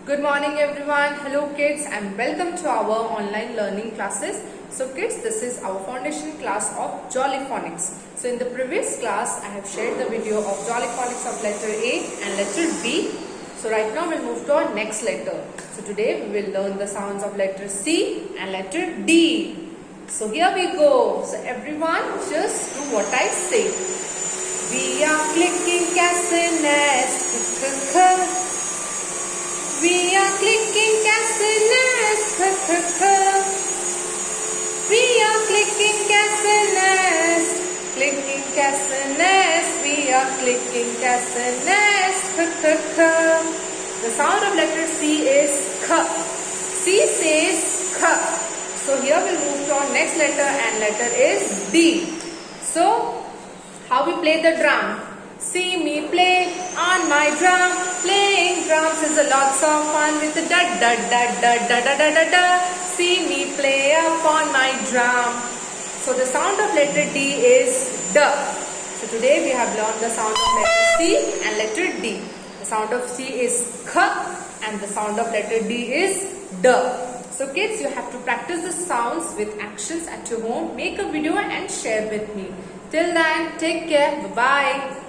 Good morning everyone. Hello kids and welcome to our online learning classes. So kids, this is our foundation class of Jolly Phonics. So in the previous class, I have shared the video of Jolly Phonics of letter A and letter B. So right now we'll move to our next letter. So today we will learn the sounds of letter C and letter D. So here we go. So everyone just do what I say. We are clicking castanets. We are clicking castanets. We are clicking castanets. Clicking castanets. We are clicking castanets. The sound of letter C is K. C says K. So here we'll move to our next letter and letter is D. So how we play the drum? See me play on my drum. Playing drums is a lots of fun with the da da da da da da da da da. See me play upon my drum. So the sound of letter D is D. So today we have learned the sound of letter C and letter D. The sound of C is K and the sound of letter D is D. So kids, you have to practice the sounds with actions at your home. Make a video and share with me. Till then, take care. Bye-bye.